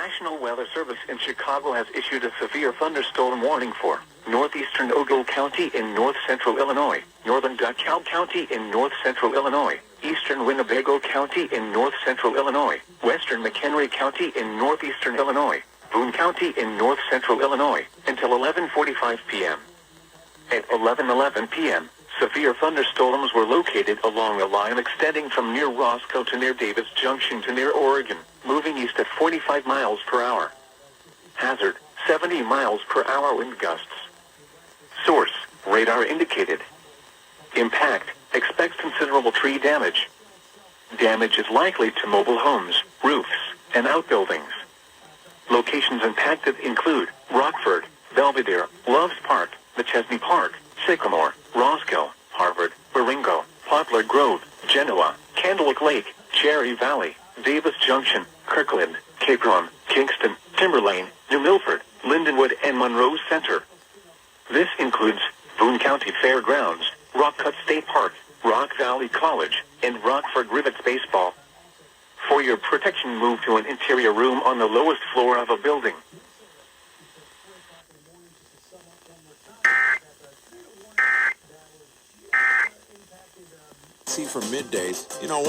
National Weather Service in Chicago has issued a severe thunderstorm warning for northeastern Ogle County in north-central Illinois, northern DeKalb County in north-central Illinois, eastern Winnebago County in north-central Illinois, western McHenry County in northeastern Illinois, Boone County in north-central Illinois, until 11:45 p.m. At 11:11 p.m., severe thunderstorms were located along a line extending from near Roscoe to near Davis Junction to near Oregon, moving east at 45 miles per hour. Hazard, 70 miles per hour wind gusts. Source, radar indicated. Impact, expects considerable tree damage. Damage is likely to mobile homes, roofs, and outbuildings. Locations impacted include Rockford, Belvedere, Loves Park, McChesney Park, Sycamore, Roscoe, Harvard, Waringo, Poplar Grove, Genoa, Candlewick Lake, Cherry Valley, Davis Junction, Kirkland, Cape Ron, Kingston, Timberlane, New Milford, Lindenwood, and Monroe Center. This includes Boone County Fairgrounds, Rock Cut State Park, Rock Valley College, and Rockford Rivets Baseball. For your protection, move to an interior room on the lowest floor of a building. See for middays, once